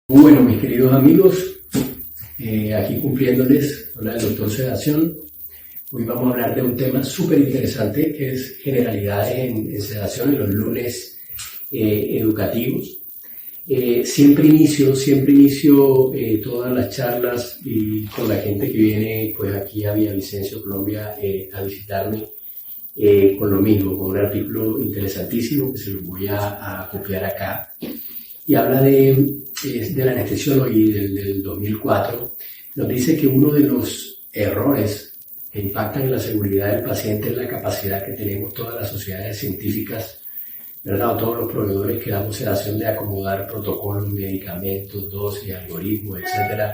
Bueno, mis queridos amigos, aquí cumpliéndoles con la doctor Sedación. Hoy vamos a hablar de un tema súper interesante que es generalidades en sedación en los lunes educativos. Siempre inicio todas las charlas y con la gente que viene pues aquí a Villavicencio, Colombia, a visitarme con lo mismo, con un artículo interesantísimo que se los voy a copiar acá. Y habla de la anestesiología del 2004, nos dice que uno de los errores que impactan en la seguridad del paciente es la capacidad que tenemos todas las sociedades científicas, ¿verdad? O todos los proveedores que damos sedación de acomodar protocolos, medicamentos, dosis, algoritmos, etcétera,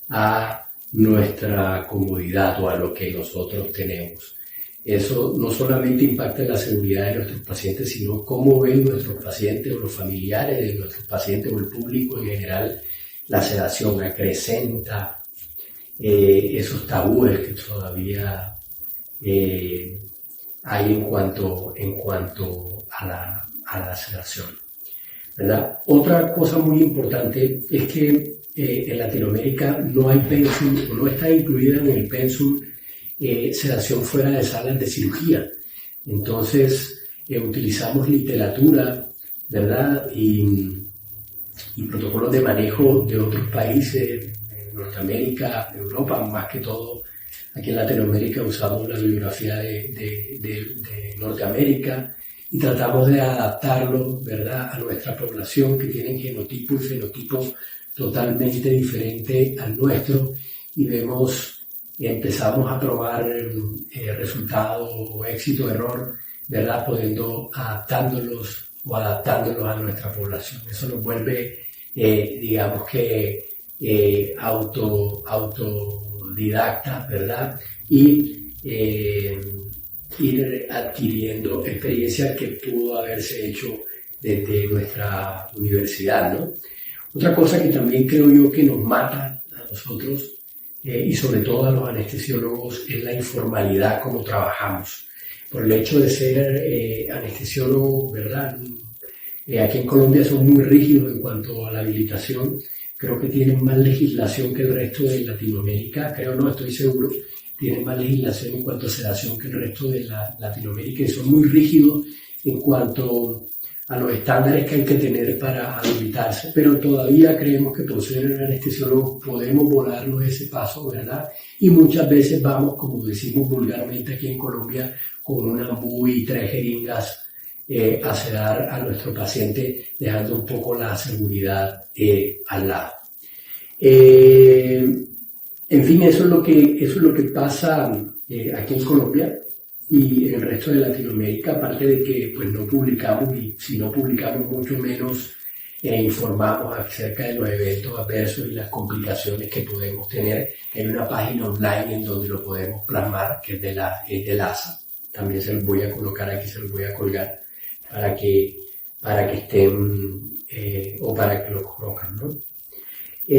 a nuestra comodidad o a lo que nosotros tenemos. Eso no solamente impacta en la seguridad de nuestros pacientes, sino cómo ven nuestros pacientes o los familiares de nuestros pacientes o el público en general la sedación. Acrecenta esos tabúes que todavía hay en cuanto a la sedación, ¿verdad? Otra cosa muy importante es que en Latinoamérica no hay pensum, o no está incluida en el pensum sedación fuera de salas de cirugía. Entonces utilizamos literatura, ¿verdad? Y protocolos de manejo de otros países, Norteamérica, Europa, más que todo. Aquí en Latinoamérica usamos la bibliografía de Norteamérica y tratamos de adaptarlo, ¿verdad?, a nuestra población, que tienen genotipo y fenotipo totalmente diferente al nuestro, y empezamos a probar resultados o éxito, error, ¿verdad?, adaptándolos a nuestra población. Eso nos vuelve, digamos que, autodidacta, ¿verdad? Y ir adquiriendo experiencia que pudo haberse hecho desde nuestra universidad, ¿no? Otra cosa que también creo yo que nos mata a nosotros, y sobre todo a los anestesiólogos, es la informalidad como trabajamos. Por el hecho de ser anestesiólogos, ¿verdad? Aquí en Colombia son muy rígidos en cuanto a la habilitación. Creo que tienen más legislación que el resto de Latinoamérica. Estoy seguro. Tienen más legislación en cuanto a sedación que el resto de Latinoamérica, y son muy rígidos en cuanto a los estándares que hay que tener para habilitarse, pero todavía creemos que por ser anestesiólogos podemos volarnos ese paso, ¿verdad? Y muchas veces vamos, como decimos vulgarmente aquí en Colombia, con una ambú y 3 jeringas a sedar a nuestro paciente, dejando un poco la seguridad al lado. En fin, eso es lo que pasa aquí en Colombia y en el resto de Latinoamérica, aparte de que pues no publicamos, y si no publicamos mucho menos informamos acerca de los eventos adversos y las complicaciones que podemos tener. Hay una página online en donde lo podemos plasmar, que es del ASA. También se los voy a colocar aquí, se los voy a colgar para que estén o para que lo conozcan, ¿no?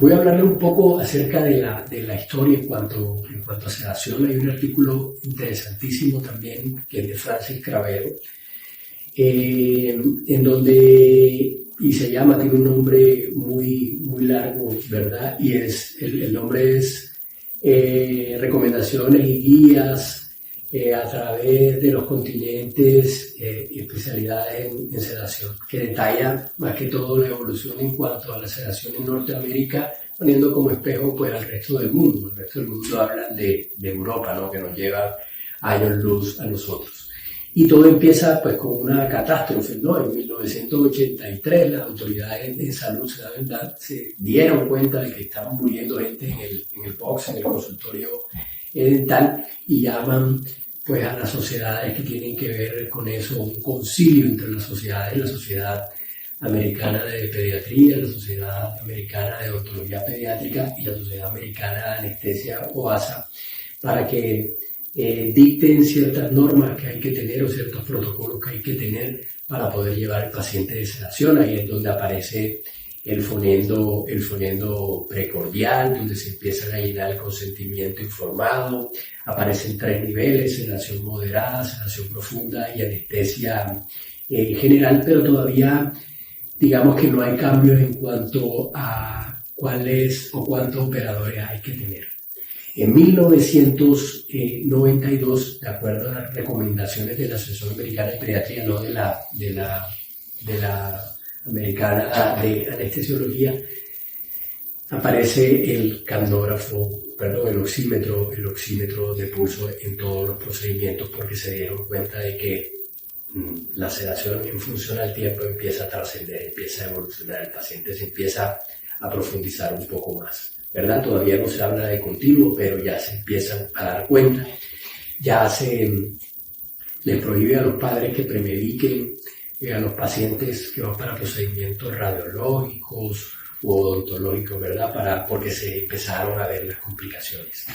Voy a hablarle un poco acerca de la historia en cuanto a sedación. Hay un artículo interesantísimo también que es de Francis Cravero, en donde, y tiene un nombre muy, muy largo, ¿verdad? Y el nombre es Recomendaciones y Guías a través de los continentes y especialidades en sedación, que detalla más que todo la evolución en cuanto a la sedación en Norteamérica, poniendo como espejo pues al resto del mundo. El resto del mundo habla de Europa, ¿no?, que nos lleva años luz a nosotros. Y todo empieza pues con una catástrofe, ¿no? En 1983 las autoridades de salud se dieron cuenta de que estaban muriendo gente en el box, en el consultorio dental, y llaman pues a las sociedades que tienen que ver con eso, un concilio entre las sociedades, la Sociedad Americana de Pediatría, la Sociedad Americana de Odontología Pediátrica y la Sociedad Americana de Anestesia o ASA, para que dicten ciertas normas que hay que tener o ciertos protocolos que hay que tener para poder llevar al paciente de sedación. Ahí es donde aparece el fonendo precordial, donde se empieza a llenar el consentimiento informado. Aparecen 3 niveles: sedación moderada, sedación profunda y anestesia general, pero todavía digamos que no hay cambios en cuanto a cuál es o cuántos operadores hay que tener. En 1992, de acuerdo a las recomendaciones de la Asociación Americana de Pediatría, no de la Americana de Anestesiología, aparece el el oxímetro de pulso en todos los procedimientos, porque se dieron cuenta de que la sedación en función al tiempo empieza a trascender, empieza a evolucionar, el paciente se empieza a profundizar un poco más, ¿verdad? Todavía no se habla de continuo, pero ya se empiezan a dar cuenta, ya se les prohíbe a los padres que premediquen a los pacientes que van para procedimientos radiológicos u odontológicos, ¿verdad? Porque se empezaron a ver las complicaciones.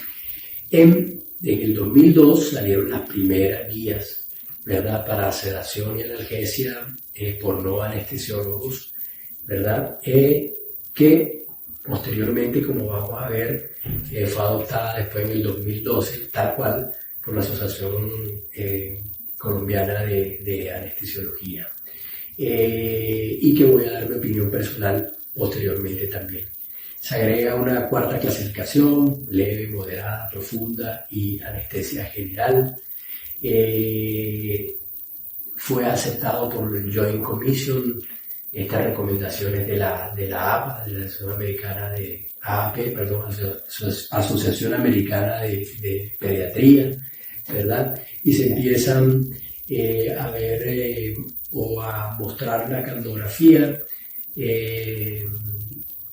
En el 2002 salieron las primeras guías, ¿verdad?, para sedación y analgesia por no anestesiólogos, ¿verdad?, que posteriormente, como vamos a ver, fue adoptada después en el 2012, tal cual, por la Asociación Colombiana de Anestesiología, y que voy a dar mi opinión personal posteriormente también. Se agrega una cuarta clasificación: leve, moderada, profunda y anestesia general. Fue aceptado por el Joint Commission estas recomendaciones de la APA, de la Asociación Americana de Asociación Americana de Pediatría, ¿verdad? Y se empiezan a ver o a mostrar la candografía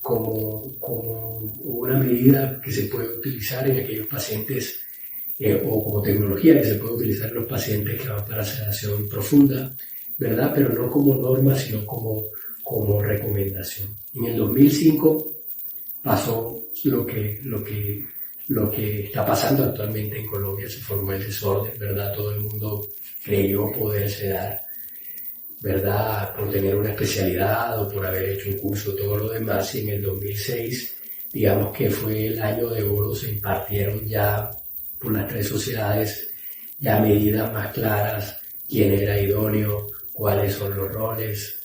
como una medida que se puede utilizar en aquellos pacientes o como tecnología que se puede utilizar en los pacientes que van para sedación profunda, ¿verdad? Pero no como norma, sino como recomendación. En el 2005 pasó lo que está pasando actualmente en Colombia. Se formó el desorden, ¿verdad? Todo el mundo creyó poder sedar, ¿verdad?, por tener una especialidad o por haber hecho un curso, todo lo demás. Y en el 2006, digamos que fue el año de oro, se impartieron ya por las tres sociedades ya medidas más claras: quién era idóneo, cuáles son los roles,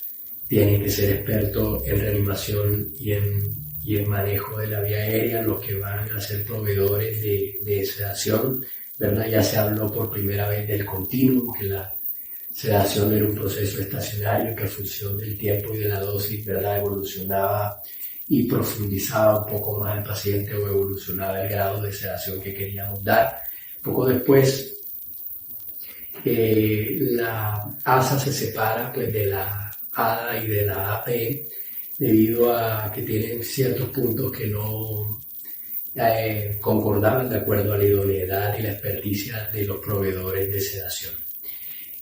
tienen que ser expertos en reanimación y en manejo de la vía aérea, los que van a ser proveedores de sedación, ¿verdad? Ya se habló por primera vez del continuum, que la sedación era un proceso estacionario que en función del tiempo y de la dosis, ¿verdad?, evolucionaba y profundizaba un poco más el paciente o evolucionaba el grado de sedación que queríamos dar. Poco después, la ASA se separa pues de la ADA y de la AP debido a que tienen ciertos puntos que no concordaban de acuerdo a la idoneidad y la experticia de los proveedores de sedación.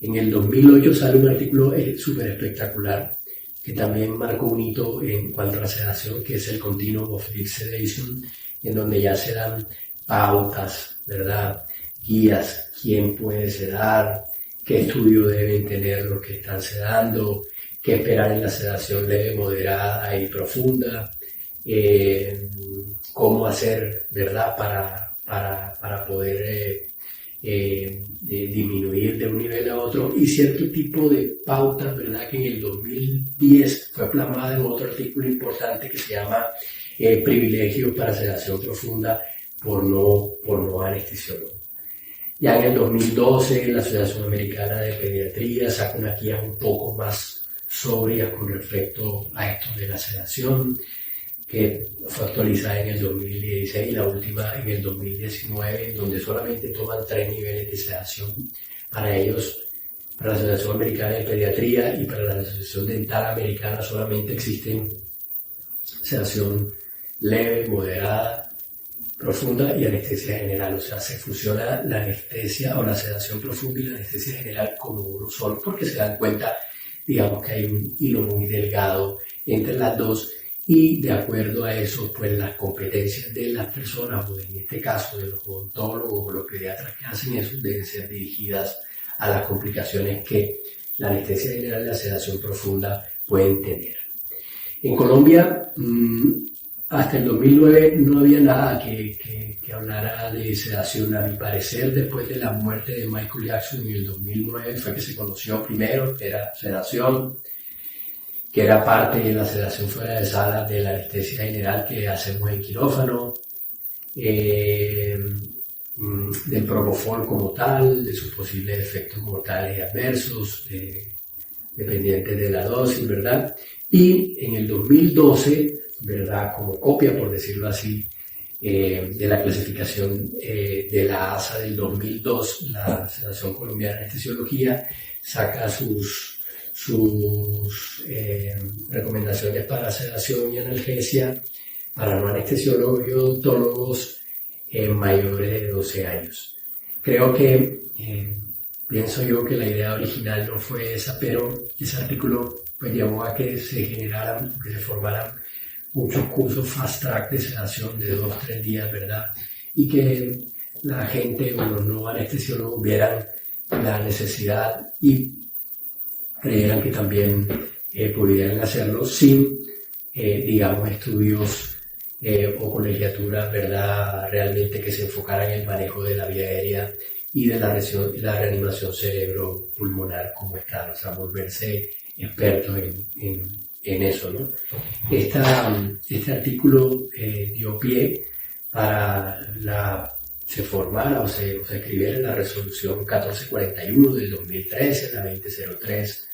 En el 2008 sale un artículo súper espectacular que también marcó un hito en cuanto a la sedación, que es el Continuum of Deep Sedation, en donde ya se dan pautas, ¿verdad?, guías, quién puede sedar, qué estudio deben tener los que están sedando, qué esperar en la sedación leve, moderada y profunda, cómo hacer, ¿verdad?, para poder disminuir de un nivel a otro, y cierto tipo de pautas, ¿verdad?, que en el 2010 fue plasmada en otro artículo importante que se llama Privilegios para sedación profunda por no anestesiólogo. Ya en el 2012 la Asociación Americana de Pediatría saca una guía un poco más sobria con respecto a esto de la sedación, que fue actualizada en el 2016 y la última en el 2019, donde solamente toman 3 niveles de sedación. Para ellos, para la Asociación Americana de Pediatría y para la Asociación Dental Americana, solamente existen sedación leve, moderada, profunda y anestesia general. O sea, se fusiona la anestesia o la sedación profunda y la anestesia general como uno solo, porque se dan cuenta, digamos, que hay un hilo muy delgado entre las dos. Y de acuerdo a eso, pues las competencias de las personas, o en este caso de los odontólogos o los pediatras que hacen eso, deben ser dirigidas a las complicaciones que la anestesia general y la sedación profunda pueden tener. En Colombia, hasta el 2009 no había nada que hablara de sedación. A mi parecer, después de la muerte de Michael Jackson en el 2009, fue que se conoció primero que era sedación. que era parte de la sedación fuera de sala de la anestesia general que hacemos en quirófano, del propofol como tal, de sus posibles efectos mortales y adversos, dependientes de la dosis, ¿verdad? Y en el 2012, ¿verdad? Como copia, por decirlo así, de la clasificación de la ASA del 2002, la Asociación Colombiana de Anestesiología saca sus recomendaciones para sedación y analgesia para no anestesiólogos y odontólogos mayores de 12 años. Creo que, pienso yo que la idea original no fue esa, pero ese artículo pues llevó a que se generaran, que se formaran muchos cursos fast track de sedación de 2-3 días, ¿verdad? Y que la gente o los no anestesiólogos vieran la necesidad y creyeran que también pudieran hacerlo sin, digamos, estudios o colegiaturas, ¿verdad? Realmente que se enfocaran en el manejo de la vía aérea y de la reanimación cerebro-pulmonar como está, o sea, volverse expertos en eso, ¿no? Este artículo dio pie para se formara o se escribiera la resolución 1441 del 2013, la 2003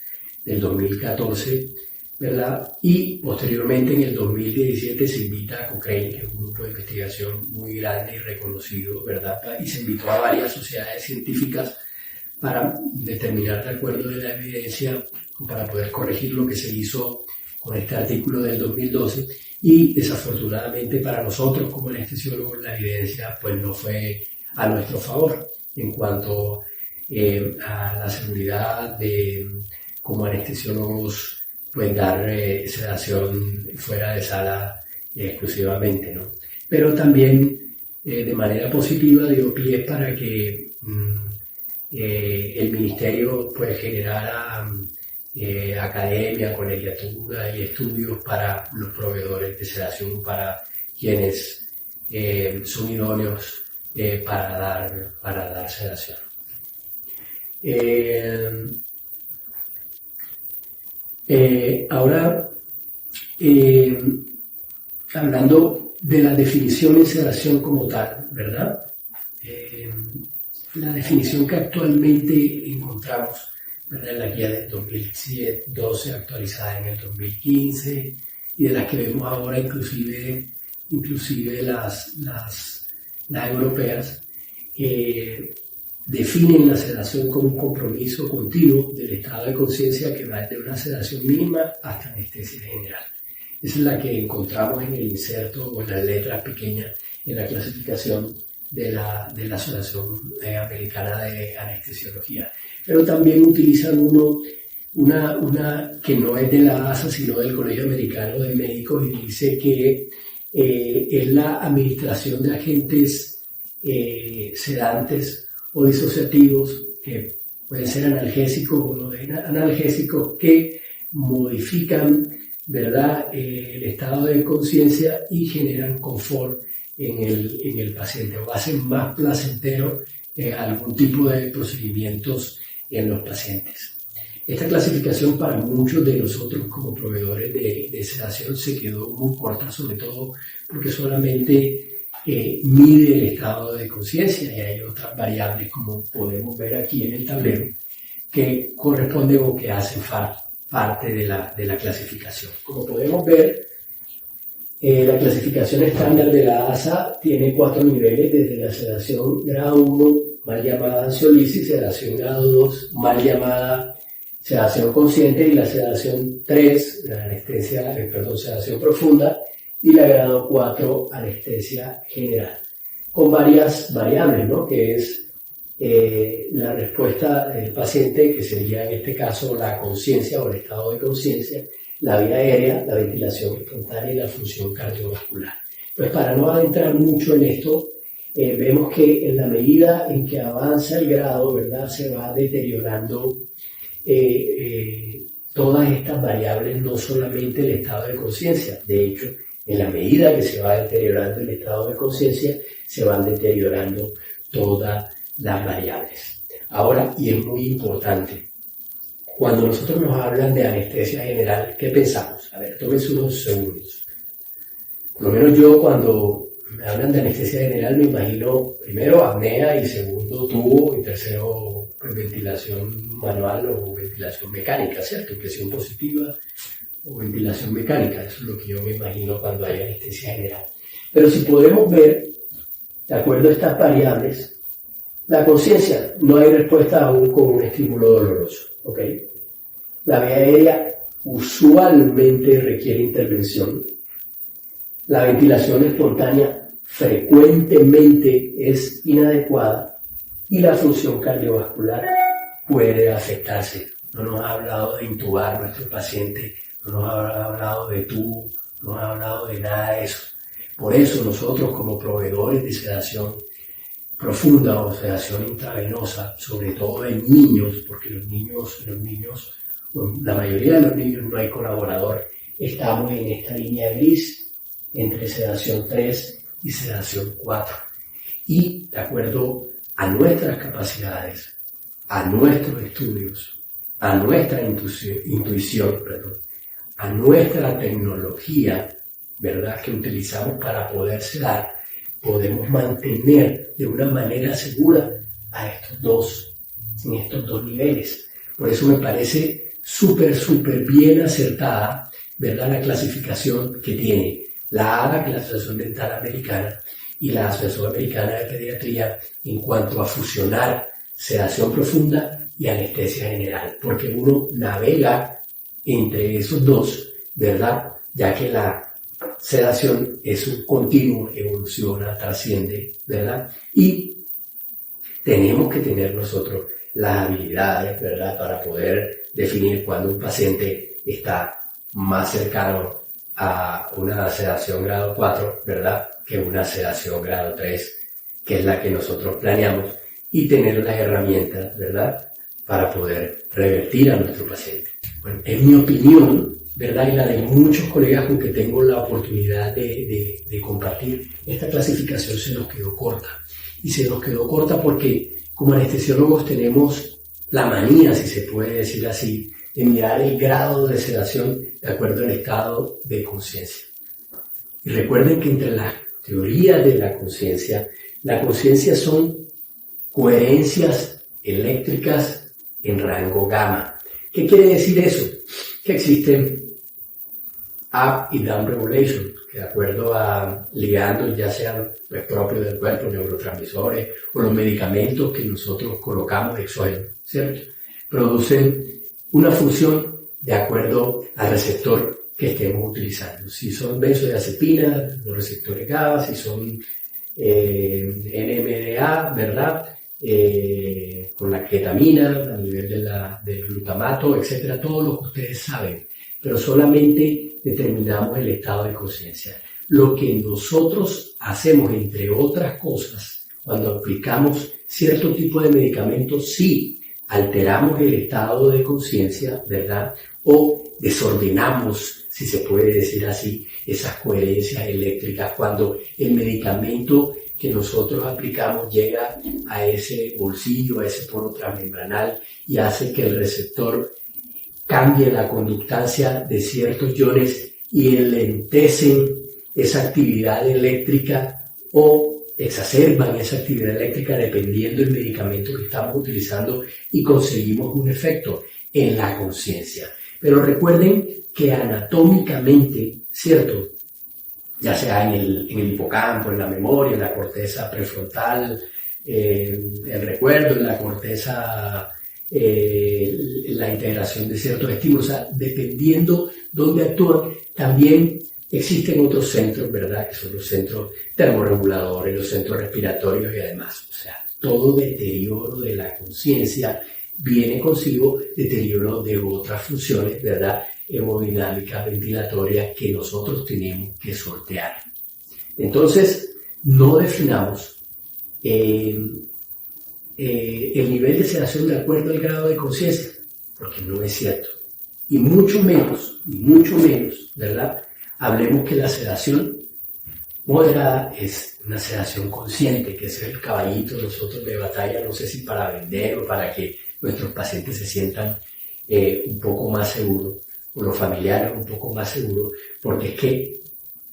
del 2014, ¿verdad? Y posteriormente en el 2017 se invita a Cochrane, que es un grupo de investigación muy grande y reconocido, ¿verdad? Y se invitó a varias sociedades científicas para determinar de acuerdo de la evidencia, para poder corregir lo que se hizo con este artículo del 2012, y desafortunadamente para nosotros como anestesiólogos la evidencia pues no fue a nuestro favor en cuanto a la seguridad de como anestesiólogos pues dar sedación fuera de sala exclusivamente, ¿no? Pero también de manera positiva dio pie para que el ministerio pues generara academia, colegiatura y estudios para los proveedores de sedación, para quienes son idóneos para dar sedación. Ahora, hablando de la definición de sedación como tal, ¿verdad? La definición que actualmente encontramos, ¿verdad?, en la guía del 2012 actualizada en el 2015 y de las que vemos ahora inclusive las europeas, definen la sedación como un compromiso continuo del estado de conciencia que va desde una sedación mínima hasta anestesia general. Esa es la que encontramos en el inserto o en las letras pequeñas en la clasificación de la Asociación Americana de Anestesiología. Pero también utilizan una que no es de la ASA, sino del Colegio Americano de Médicos, y dice que es la administración de agentes sedantes o disociativos, que pueden ser analgésicos o no analgésicos, que modifican, ¿verdad?, el estado de conciencia y generan confort en el paciente, o hacen más placentero algún tipo de procedimientos en los pacientes. Esta clasificación para muchos de nosotros como proveedores de sedación se quedó muy corta, sobre todo porque solamente mide el estado de conciencia, y hay otras variables, como podemos ver aquí en el tablero, que corresponden o que hacen parte de la clasificación. Como podemos ver, la clasificación estándar de la ASA tiene 4 niveles, desde la sedación grado 1, mal llamada ansiolisis, sedación grado 2, mal llamada sedación consciente, y la sedación 3, sedación profunda, y la grado 4, anestesia general, con varias variables, ¿no?, que es la respuesta del paciente, que sería en este caso la conciencia o el estado de conciencia, la vía aérea, la ventilación espontánea y la función cardiovascular. Pues para no adentrar mucho en esto, vemos que en la medida en que avanza el grado, ¿verdad?, se va deteriorando todas estas variables, no solamente el estado de conciencia. De hecho, en la medida que se va deteriorando el estado de conciencia, se van deteriorando todas las variables. Ahora, y es muy importante, Cuando nosotros nos hablan de anestesia general, ¿qué pensamos? A ver, tómense unos segundos. Por lo menos yo cuando me hablan de anestesia general me imagino primero apnea y segundo tubo y tercero pues, ventilación manual o ventilación mecánica, ¿cierto? Presión positiva o ventilación mecánica, eso es lo que yo me imagino cuando hay anestesia general. Pero si podemos ver, de acuerdo a estas variables, la conciencia, no hay respuesta aún con un estímulo doloroso, ¿ok? La vía aérea usualmente requiere intervención. La ventilación espontánea frecuentemente es inadecuada y la función cardiovascular puede afectarse. No nos ha hablado de intubar a nuestro paciente, no nos ha hablado de tubo, no nos ha hablado de nada de eso. Por eso nosotros como proveedores de sedación profunda o sedación intravenosa, sobre todo en niños, porque los niños, la mayoría de los niños no hay colaborador, estamos en esta línea gris entre sedación 3 y sedación 4. Y de acuerdo a nuestras capacidades, a nuestros estudios, a nuestra intuición, a nuestra tecnología, ¿verdad?, que utilizamos para poder sedar, podemos mantener de una manera segura a estos dos niveles. Por eso me parece súper bien acertada, ¿verdad?, la clasificación que tiene la ADA, que es la Asociación Dental Americana, y la Asociación Americana de Pediatría en cuanto a fusionar sedación profunda y anestesia general, porque uno navega entre esos dos, ¿verdad?, ya que la sedación es un continuo, evoluciona, trasciende, ¿verdad? Y tenemos que tener nosotros las habilidades, ¿verdad?, para poder definir cuando un paciente está más cercano a una sedación grado 4, ¿verdad?, que una sedación grado 3, que es la que nosotros planeamos, y tener las herramientas, ¿verdad?, para poder revertir a nuestro paciente. Bueno, en mi opinión, ¿verdad?, y la de muchos colegas con que tengo la oportunidad de compartir, esta clasificación se nos quedó corta. Y se nos quedó corta porque como anestesiólogos tenemos la manía, si se puede decir así, de mirar el grado de sedación de acuerdo al estado de conciencia. Y recuerden que entre las teorías de la conciencia son coherencias eléctricas en rango gamma. ¿Qué quiere decir eso? Que existen up y down regulation, que de acuerdo a ligandos ya sean pues, propios del cuerpo, neurotransmisores o los medicamentos que nosotros colocamos exógenos, ¿cierto?, producen una función de acuerdo al receptor que estemos utilizando. Si son benzodiazepinas, los receptores GABA, si son NMDA, ¿verdad?, con la ketamina a nivel del glutamato, etcétera, todo lo que ustedes saben, pero solamente determinamos el estado de conciencia. Lo que nosotros hacemos, entre otras cosas, cuando aplicamos cierto tipo de medicamentos, sí alteramos el estado de conciencia, ¿verdad?, o desordenamos, si se puede decir así, esas coherencias eléctricas cuando el medicamento que nosotros aplicamos llega a ese bolsillo, a ese poro transmembranal y hace que el receptor cambie la conductancia de ciertos iones y enlentecen esa actividad eléctrica o exacerban esa actividad eléctrica dependiendo del medicamento que estamos utilizando y conseguimos un efecto en la conciencia. Pero recuerden que anatómicamente, ¿cierto?, ya sea en el hipocampo, en la memoria, en la corteza prefrontal, el recuerdo, en la corteza, la integración de ciertos estímulos, o sea, dependiendo dónde actúan, también existen otros centros, ¿verdad?, que son los centros termorreguladores, los centros respiratorios y además, o sea, todo deterioro de la conciencia viene consigo deterioro de otras funciones, ¿verdad?, hemodinámicas, ventilatorias, que nosotros tenemos que sortear. Entonces, no definamos el nivel de sedación de acuerdo al grado de conciencia, porque no es cierto. Y mucho menos, ¿verdad?, hablemos que la sedación moderada es una sedación consciente, que es el caballito nosotros de batalla, no sé si para vender o para que nuestros pacientes se sientan un poco más seguro, o los familiares un poco más seguros, porque es que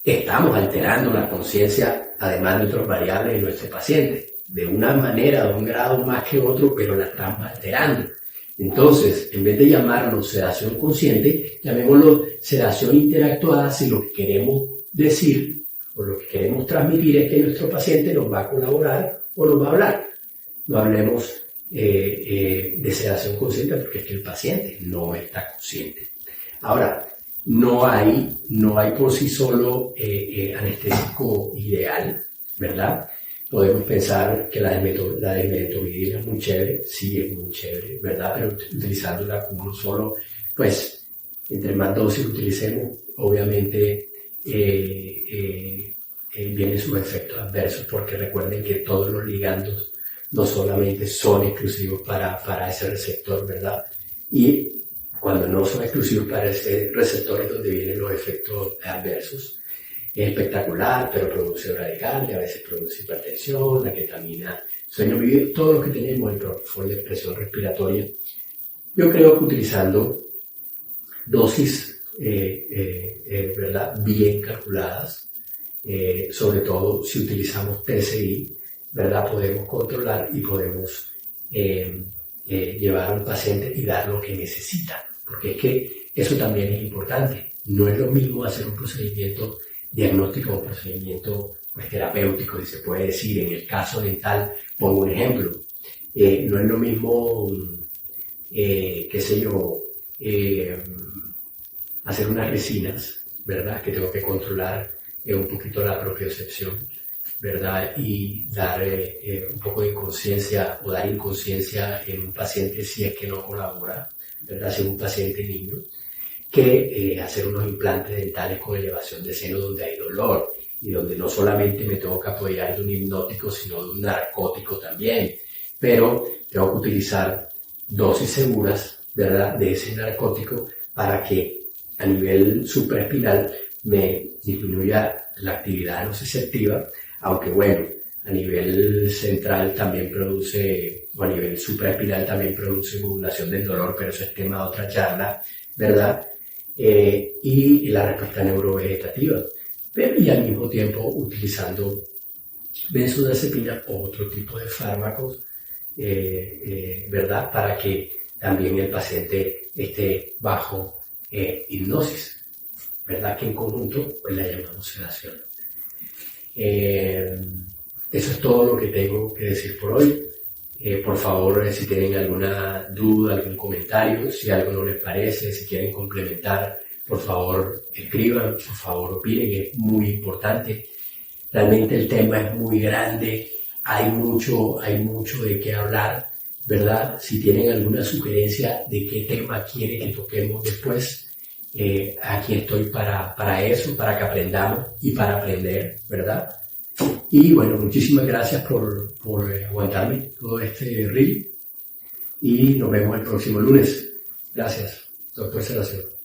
estamos alterando la conciencia, además de otras variables de nuestro paciente, de una manera, de un grado más que otro, pero la estamos alterando. Entonces, en vez de llamarlo sedación consciente, llamémoslo sedación interactuada si lo que queremos decir o lo que queremos transmitir es que nuestro paciente nos va a colaborar o nos va a hablar. No hablemos de sedación consciente porque es que el paciente no está consciente. Ahora, no hay por sí solo anestésico ideal, ¿verdad? Podemos pensar que la desmetonidina es muy chévere, sí es muy chévere, ¿verdad? Pero utilizándola como uno solo, pues, entre más dosis utilicemos, obviamente vienen sus efectos adversos, porque recuerden que todos los ligandos no solamente son exclusivos para ese receptor, ¿verdad? Y cuando no son exclusivos para ese receptor es donde vienen los efectos adversos. Es espectacular, pero produce bradicardia, a veces produce hipertensión, la ketamina, sueño vivido, todo lo que tenemos en propofol de presión respiratoria. Yo creo que utilizando dosis ¿verdad? Bien calculadas, sobre todo si utilizamos TCI, ¿verdad? Podemos controlar y podemos llevar a un paciente y dar lo que necesita, porque es que eso también es importante. No es lo mismo hacer un procedimiento diagnóstico o procedimiento pues, terapéutico, si se puede decir. En el caso dental, pongo un ejemplo, no es lo mismo, qué sé yo, hacer unas resinas, ¿verdad? Que tengo que controlar un poquito la propiocepción, ¿verdad? Y dar un poco de inconsciencia o dar inconsciencia en un paciente si es que no colabora, ¿verdad? Si es un paciente niño, que hacer unos implantes dentales con elevación de seno donde hay dolor y donde no solamente me tengo que apoyar de un hipnótico, sino de un narcótico también. Pero tengo que utilizar dosis seguras, ¿verdad? De ese narcótico para que a nivel supraespinal me disminuya la actividad nociceptiva, aunque bueno, a nivel central también produce, o a nivel supraespinal también produce modulación del dolor, pero eso es tema de otra charla, ¿verdad? Y la respuesta neurovegetativa, pero y al mismo tiempo utilizando benzodiazepinas o otro tipo de fármacos, ¿verdad? Para que también el paciente esté bajo hipnosis, ¿verdad? Que en conjunto pues la llamamos sedación. Eso es todo lo que tengo que decir por hoy. Por favor, si tienen alguna duda, algún comentario, si algo no les parece, si quieren complementar, por favor escriban, por favor opinen, es muy importante. Realmente el tema es muy grande, hay mucho de qué hablar, ¿verdad? Si tienen alguna sugerencia de qué tema quieren que toquemos después, aquí estoy para eso, para que aprendamos y para aprender, ¿verdad? Y bueno, muchísimas gracias por aguantarme todo este reel y nos vemos el próximo lunes. Gracias, doctor Sedación.